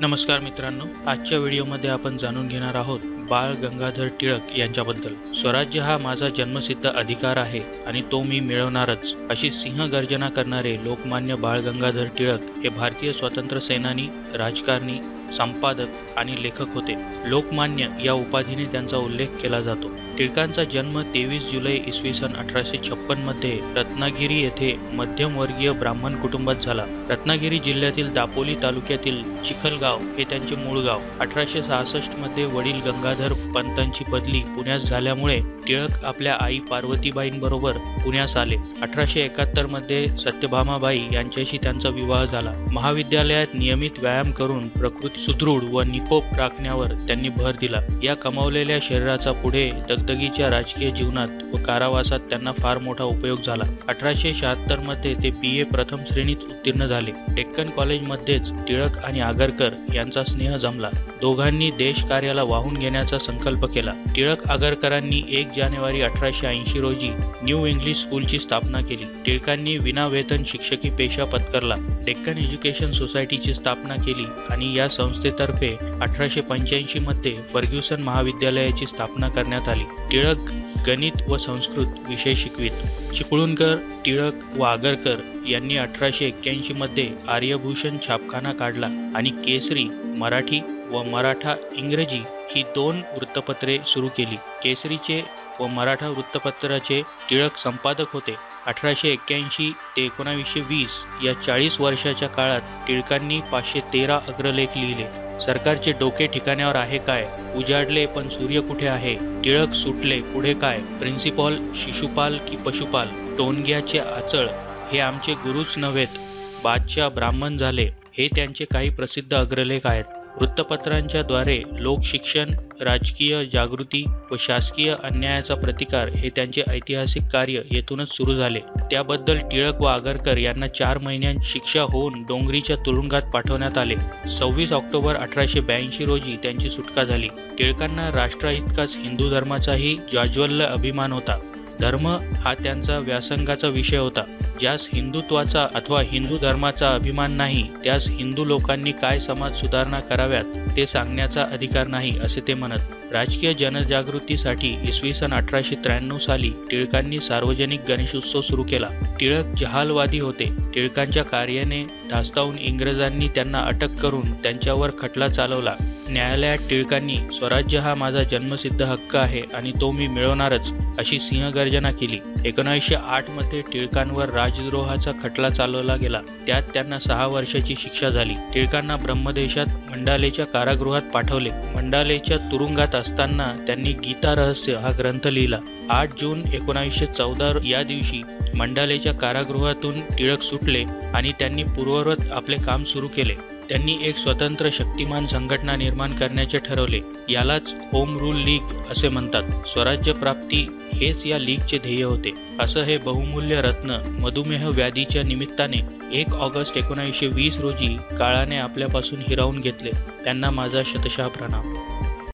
नमस्कार मित्रांनो, आजच्या व्हिडिओमध्ये आपण जाणून घेणार आहोत बाळ गंगाधर टिळक यांच्याबद्दल। स्वराज्य हा माझा जन्मसिद्ध अधिकार आहे आणि तो मी मिळवणारच, अशी सिंहगर्जना करणारे लोकमान्य बाळ गंगाधर टिळक हे भारतीय स्वातंत्र्य सेनानी, राजकारणी, संपादक आणि लेखक होते। लोकमान्य या उपाधीने त्यांचा उल्लेख केला जातो। टिळकांचा जन्म 23 जुलै इसवी सन 1856 मध्ये रत्नागिरी येथे मध्यमवर्गीय ब्राह्मण कुटुंबात झाला। रत्नागिरी जिल्ह्यातील दापोली तालुक्यातील चिखलगाव हे त्यांचे मूळ गाव। 1866 मध्ये वडील गंगाधर पंतांची बदली पुण्यात झाल्यामुळे टिळक आपल्या आई पार्वतीबाईंबरोबर पुण्यास आले। 1871 मध्ये सत्यभामाबाई यांच्याशी त्यांचा विवाह झाला। महाविद्यालयात नियमित व्यायाम करून प्रकृती सुदृढ व निकोप राखण्यावर त्यांनी भर दिला। या कमावलेल्या शरीराचा पुढे दगदगीच्या राजकीय जीवनात व कारावासात त्यांना फार मोठा उपयोग झाला। 1876 मध्ये ते BA प्रथम श्रेणीत उत्तीर्ण झाले। डेक्कन कॉलेजमध्येच टिळक आणि आगरकर यांचा स्नेह जमला। दोघांनी देश कार्याला वाहून घेण्याचा संकल्प केला। टिळक आगरकरांनी 1 जानेवारी 1880 रोजी न्यू इंग्लिश स्कूलची स्थापना केली। टिळकांनी विनावेतन शिक्षकी पेशा पत्करला। डेक्कन एज्युकेशन सोसायटीची स्थापना केली आणि या संस्थेतर्फे 1885 मध्ये फर्ग्युसन महाविद्यालयाची स्थापना करण्यात आली। टिळक गणित व संस्कृत विषय शिकवित। चिपळूणकर, टिळक व आगरकर यांनी 1881 मध्ये आर्यभूषण छापखाना काढला आणि केसरी मराठी व मराठा इंग्रजी ही 2 वृत्तपत्रे सुरू केली। केसरीचे व मराठा वृत्तपत्राचे टिळक संपादक होते। 1881 ते 1920 या 40 वर्षाच्या काळात टिळकांनी 513 अग्रलेख लिहिले। सरकारचे डोके ठिकाण्यावर आहे काय, उजाडले पण सूर्य कुठे आहे, टिळक सुटले पुढे काय, प्रिन्सिपॉल शिशुपाल की पशुपाल, टोनग्याचे आचळ हे आमचे गुरुच नव्हेत, बादशाह ब्राह्मण झाले, हे त्यांचे काही प्रसिद्ध अग्रलेख आहेत। वृत्तपत्रांच्या द्वारे लोकशिक्षण, राजकीय जागृती व शासकीय अन्यायाचा प्रतिकार हे त्यांचे ऐतिहासिक कार्य येथूनच सुरू झाले। त्याबद्दल टिळक व आगरकर यांना 4 महिन्यांची शिक्षा होऊन डोंगरीच्या तुरुंगात पाठवण्यात आले। 26 ऑक्टोबर 1882 रोजी त्यांची सुटका झाली। टिळकांना राष्ट्राइतकाच हिंदू धर्माचाही ज्वाज्वल्य अभिमान होता। धर्म हा त्यांचा व्यासंगाचा विषय होता। ज्यास हिंदुत्वाचा अथवा हिंदू धर्माचा अभिमान नाही, त्यास हिंदू लोकांनी काय समाज सुधारणा कराव्यात ते सांगण्याचा अधिकार नाही, असे ते म्हणत। राजकीय जनजागृतीसाठी इसवी सन 1893 साली टिळकांनी सार्वजनिक गणेशोत्सव सुरू केला। टिळक जहालवादी होते। टिळकांच्या कार्याने धास्तावून इंग्रजांनी त्यांना अटक करून त्यांच्यावर खटला चालवला। न्यायालयात टिळकांनी स्वराज्य हा माझा जन्मसिद्ध हक्क आहे आणि तो मी मिळवणारच, अशी सिंहगर्जना केली। 1908 मध्ये टिळकांवर राजद्रोहाचा खटला चालवला गेला। त्यात त्यांना 6 वर्षाची शिक्षा झाली। टिळकांना ब्रह्मदेशात मंडालेच्या कारागृहात पाठवले। मंडालेच्या तुरुंगात असताना त्यांनी गीता रहस्य हा ग्रंथ लिहिला। 8 जून 1914 या दिवशी मंडालेच्या कारागृहातून टिळक सुटले आणि त्यांनी पूर्ववत आपले काम सुरू केले। त्यांनी एक स्वतंत्र शक्तिमान संघटना निर्माण करण्याचे ठरवले। यालाच होम रूल लीग असे म्हणतात। स्वराज्य प्राप्ती हेच या लीगचे ध्येय होते। असं हे बहुमूल्य रत्न मधुमेह व्याधीच्या निमित्ताने 1 ऑगस्ट 1920 रोजी काळाने आपल्यापासून हिरावून घेतले। त्यांना माझा शतशः प्रणाम।